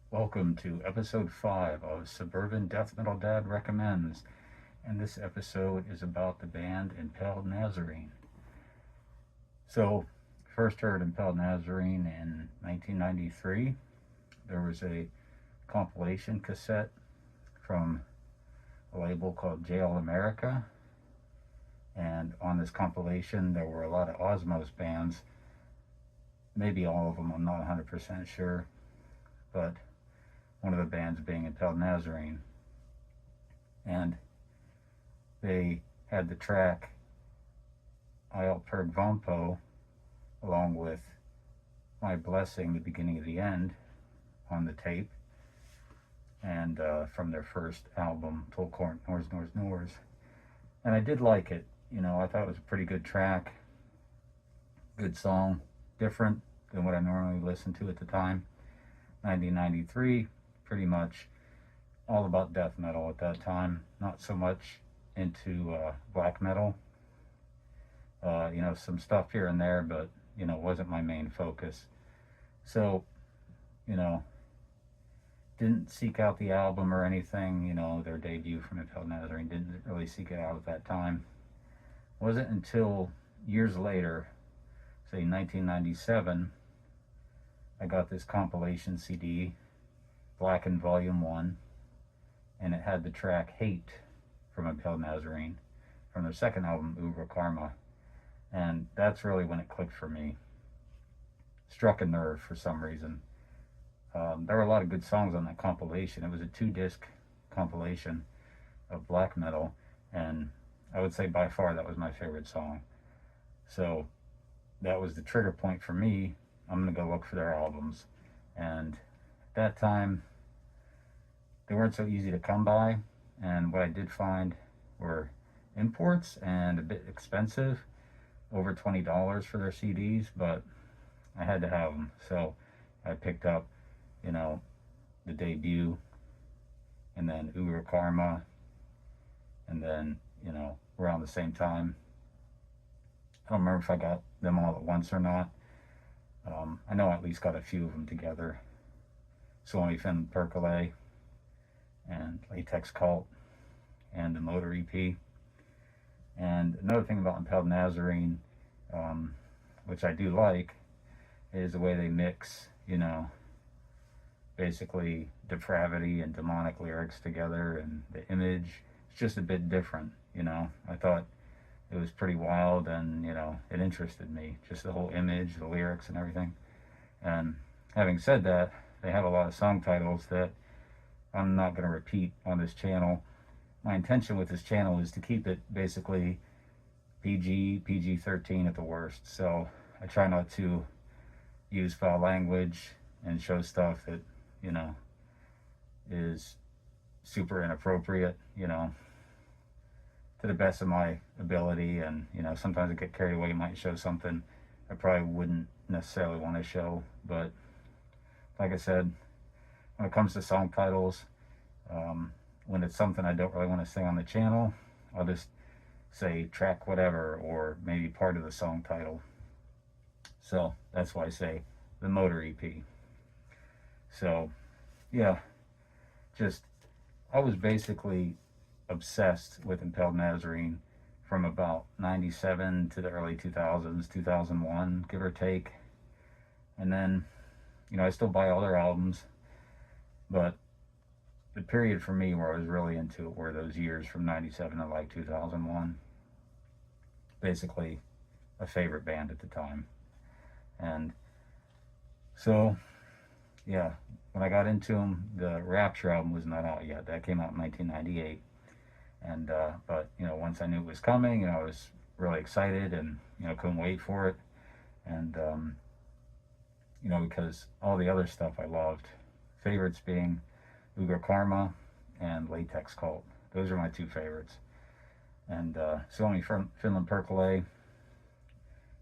Welcome to episode 5 of Suburban Death Metal Dad Recommends, and this episode is about the band Impaled Nazarene. So, first heard Impaled Nazarene in 1993. There was a compilation cassette from a label called JL America, and on this compilation there were a lot of Osmos bands, maybe all of them, I'm not 100% sure, but one of the bands being Impaled Nazarene. And they had the track I'll Perg Vompo along with My Blessing, the Beginning of the End, on the tape, and from their first album, Tolkort Nors Nors Nors. And I did like it. I thought it was a pretty good track, good song, different than what I normally listened to at the time. 1993, pretty much all about death metal at that time, not so much into black metal. Some stuff here and there, but wasn't my main focus. So didn't seek out the album or anything. Their debut from Impaled Nazarene, didn't really seek it out at that time. Wasn't until years later, say 1997, I got this compilation CD, Blackened Volume 1, and it had the track Hate from Impaled Nazarene from their second album, Uber Karma. And that's really when it clicked for me. Struck a nerve for some reason. There were a lot of good songs on that compilation. It was a 2-disc compilation of black metal, and I would say by far that was my favorite song. So that was the trigger point for me. I'm going to go look for their albums. And at that time, they weren't so easy to come by. And what I did find were imports and a bit expensive, over $20 for their CDs, but I had to have them. So I picked up, the debut, and then Uber Karma, and then, around the same time. I don't remember if I got them all at once or not. I know I at least got a few of them together. Suomi Finland Perkele, and Latex Cult, and the Motor EP. And another thing about Impaled Nazarene, which I do like, is the way they mix, basically depravity and demonic lyrics together, and the image. It's just a bit different, I thought it was pretty wild, and it interested me, just the whole image, the lyrics and everything. And having said that, they have a lot of song titles that I'm not going to repeat on this channel. My intention with this channel is to keep it basically PG-13 at the worst. So I try not to use foul language and show stuff that is super inappropriate, to the best of my ability. And sometimes I get carried away, might show something I probably wouldn't necessarily want to show. But like I said, when it comes to song titles, when it's something I don't really want to sing on the channel, I'll just say track whatever, or maybe part of the song title. So that's why I say the Motor EP. So yeah, I was basically obsessed with Impaled Nazarene from about 97 to the early 2000s, 2001, give or take. And then, I still buy all their albums, but the period for me where I was really into it were those years from 97 to like 2001. Basically a favorite band at the time. And so, yeah, when I got into them, the Rapture album was not out yet. That came out in 1998. And, but, once I knew it was coming, I was really excited, and, couldn't wait for it. And, because all the other stuff I loved, favorites being Uber Karma and Latex Cult. Those are my two favorites. And Suomi Finland Perkele,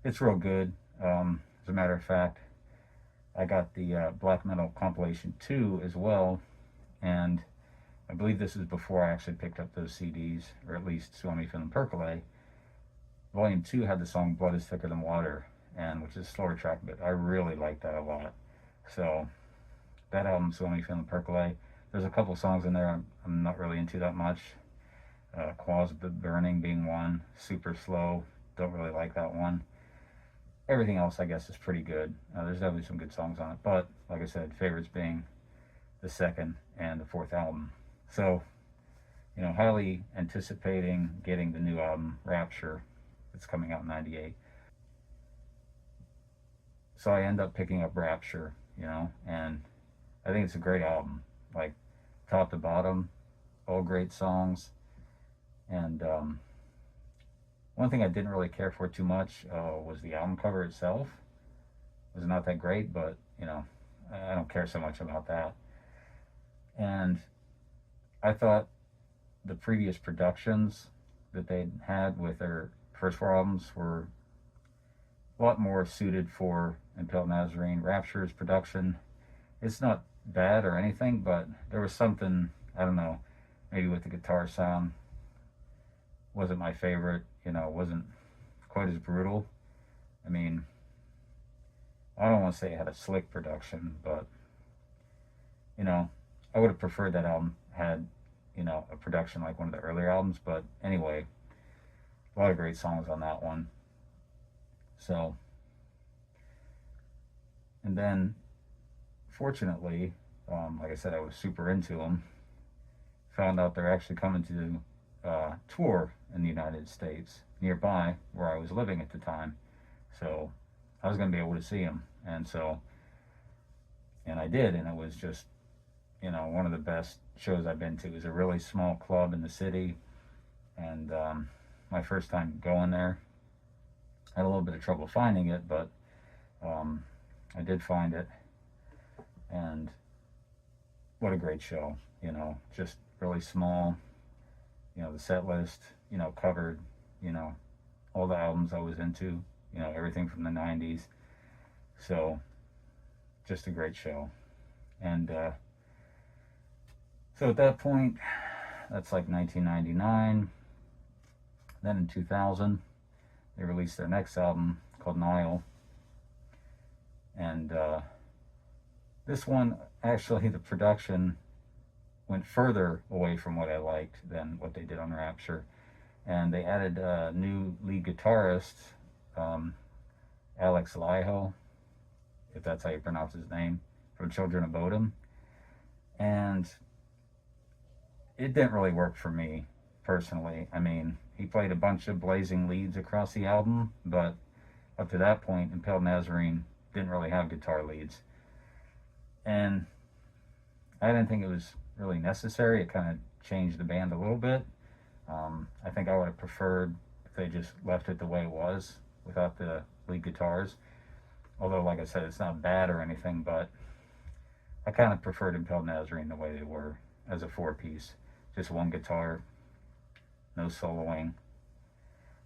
It's real good. As a matter of fact, I got the Black Metal Compilation 2 as well, and I believe this is before I actually picked up those CDs, or at least Swami Film Percolate. Volume 2 had the song Blood is Thicker Than Water, and which is a slower track, but I really like that a lot. So that album, Swami Film Percolate, there's a couple songs in there I'm not really into that much. Quas Burning being one, super slow, don't really like that one. Everything else, I guess, is pretty good. There's definitely some good songs on it, but like I said, favorites being the second and the fourth album. So, highly anticipating getting the new album, Rapture, that's coming out in '98. So I end up picking up Rapture, and I think it's a great album, like top to bottom, all great songs. And one thing I didn't really care for too much was the album cover itself. It was not that great, but I don't care so much about that. And I thought the previous productions that they'd had with their first four albums were a lot more suited for Impaled Nazarene. Rapture's production, it's not bad or anything, but there was something, I don't know, maybe with the guitar sound, wasn't my favorite, wasn't quite as brutal. I mean, I don't want to say it had a slick production, but, I would have preferred that album had, a production like one of the earlier albums, but anyway, a lot of great songs on that one. So, and then, fortunately, like I said, I was super into them. Found out they're actually coming to tour in the United States nearby where I was living at the time. So I was going to be able to see them. And I did. And it was just, one of the best shows I've been to. It was a really small club in the city. And my first time going there, I had a little bit of trouble finding it, but I did find it. And what a great show, just really small. The set list, covered, all the albums I was into, everything from the 90s. So, just a great show. And so at that point, that's like 1999. Then in 2000, they released their next album called Nile. And this one, actually, the production went further away from what I liked than what they did on Rapture. And they added a new lead guitarist, Alex Laiho, if that's how you pronounce his name, from Children of Bodom. And it didn't really work for me, personally. I mean, he played a bunch of blazing leads across the album, but up to that point, Impaled Nazarene didn't really have guitar leads. And I didn't think it was really necessary. It kind of changed the band a little bit. I think I would have preferred if they just left it the way it was without the lead guitars. Although, like I said, it's not bad or anything, but I kind of preferred Impaled Nazarene the way they were as a four-piece. Just one guitar, no soloing.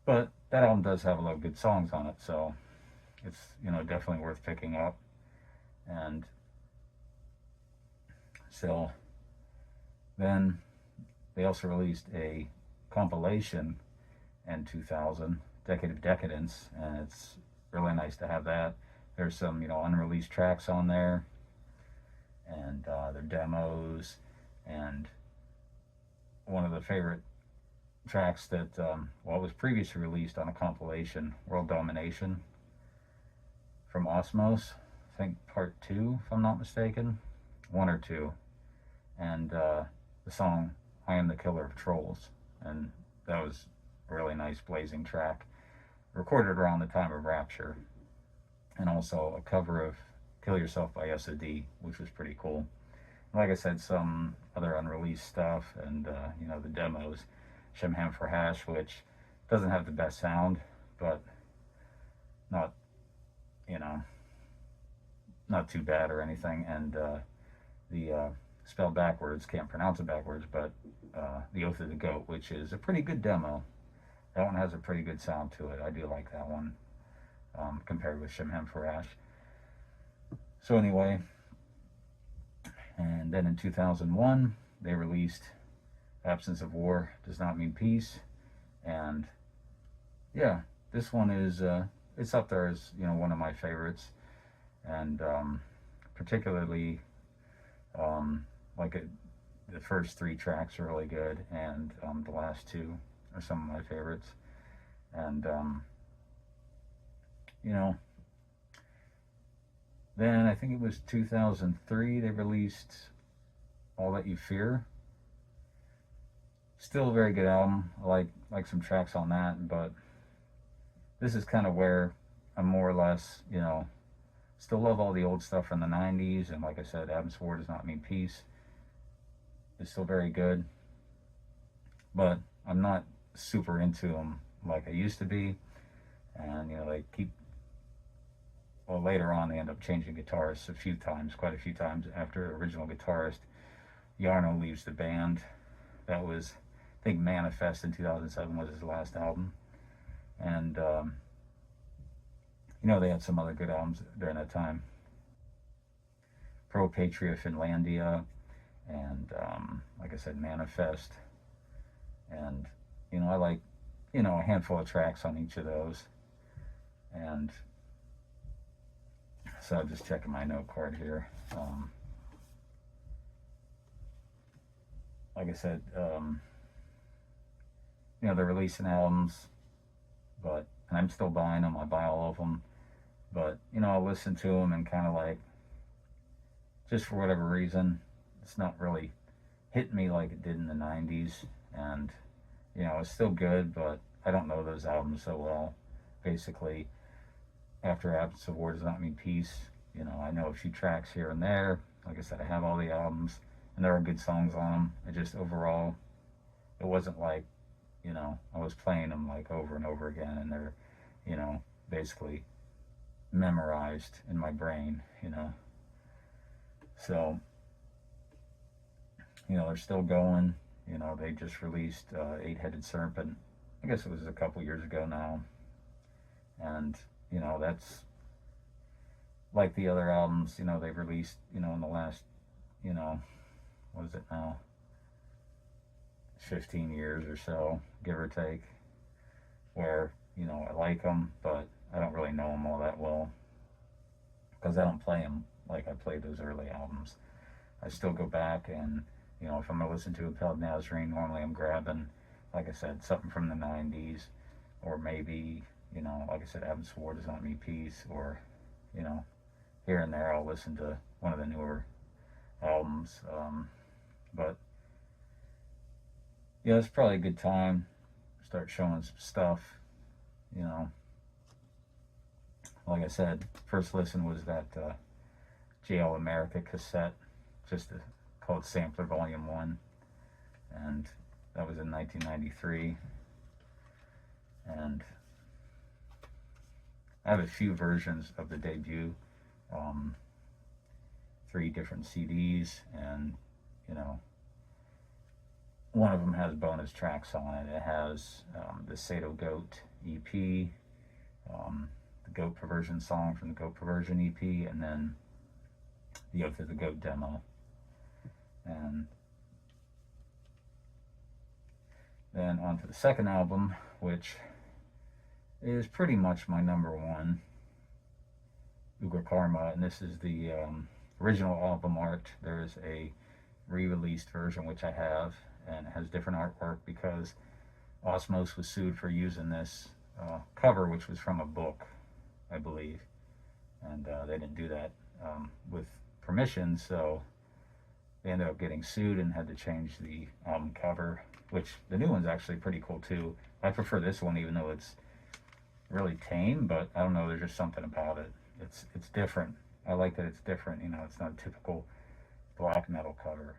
But that album does have a lot of good songs on it, so it's, definitely worth picking up. And so then they also released a compilation in 2000, Decade of Decadence, and it's really nice to have that. There's some, unreleased tracks on there, and their demos, and one of the favorite tracks that, was previously released on a compilation, World Domination, from Osmos, I think part 2, if I'm not mistaken, 1 or 2, and the song I Am the Killer of Trolls, and that was a really nice blazing track, recorded around the time of Rapture, and also a cover of Kill Yourself by S.O.D., which was pretty cool. Like I said, some other unreleased stuff, and the demos, Shem Ham for Hash, which doesn't have the best sound, but not not too bad or anything, and the spelled backwards, can't pronounce it backwards, but The Oath of the Goat, which is a pretty good demo. That one has a pretty good sound to it. I do like that one. compared with Shem Hemfarash. So anyway, and then in 2001, they released Absence of War Does Not Mean Peace. And yeah, this one is, it's up there as, one of my favorites. And particularly, like the first three tracks are really good, and the last two are some of my favorites. And, you know, then I think it was 2003 they released All That You Fear. Still a very good album. I like some tracks on that, but this is kind of where I'm more or less, still love all the old stuff from the 90s, and like I said, Absence of War Does Not Mean Peace is still very good, but I'm not super into them like I used to be. And they keep, well, later on they end up changing guitarists quite a few times after original guitarist Yarno leaves the band. That was, I think, Manifest in 2007 was his last album. And they had some other good albums during that time. Pro Patria Finlandia, and like I said, Manifest. And I like a handful of tracks on each of those. And so I'm just checking my note card here. Like I said, they're releasing albums, and I'm still buying them. I buy all of them, but I'll listen to them and kind of like, just for whatever reason, it's not really hitting me like it did in the 90s. And it's still good, but I don't know those albums so well. Basically, after Absence of War Does Not Mean Peace, I know a few tracks here and there. Like I said, I have all the albums, and there are good songs on them. It just, overall, it wasn't like, I was playing them like over and over again, and they're, basically memorized in my brain, So, they're still going. They just released Eight-Headed Serpent. I guess it was a couple years ago now. And, that's like the other albums, they've released, in the last, what is it now? 15 years or so, give or take, where, I like them, but I don't really know them all that well, because I don't play them like I played those early albums. I still go back and, if I'm going to listen to Impaled Nazarene, normally I'm grabbing, like I said, something from the 90s, or maybe, like I said, Absence of War Does Not Mean Peace, or, here and there I'll listen to one of the newer albums. But yeah, it's probably a good time to start showing some stuff. Like I said, first listen was that JL America cassette, called Sampler Volume 1, and that was in 1993. And I have a few versions of the debut, 3 different CDs, and one of them has bonus tracks on it. It has the Sato Goat EP, the Goat Perversion song from the Goat Perversion EP, and then the Oath of the Goat demo. And then on to the second album, which is pretty much my number one, Ugra Karma, and this is the original album art. There's a re-released version, which I have, and it has different artwork because Osmos was sued for using this cover, which was from a book, I believe, and they didn't do that with permission, so they ended up getting sued and had to change the album cover, which the new one's actually pretty cool too. I prefer this one, even though it's really tame, but I don't know, there's just something about it. It's different. I like that it's different, it's not a typical black metal cover,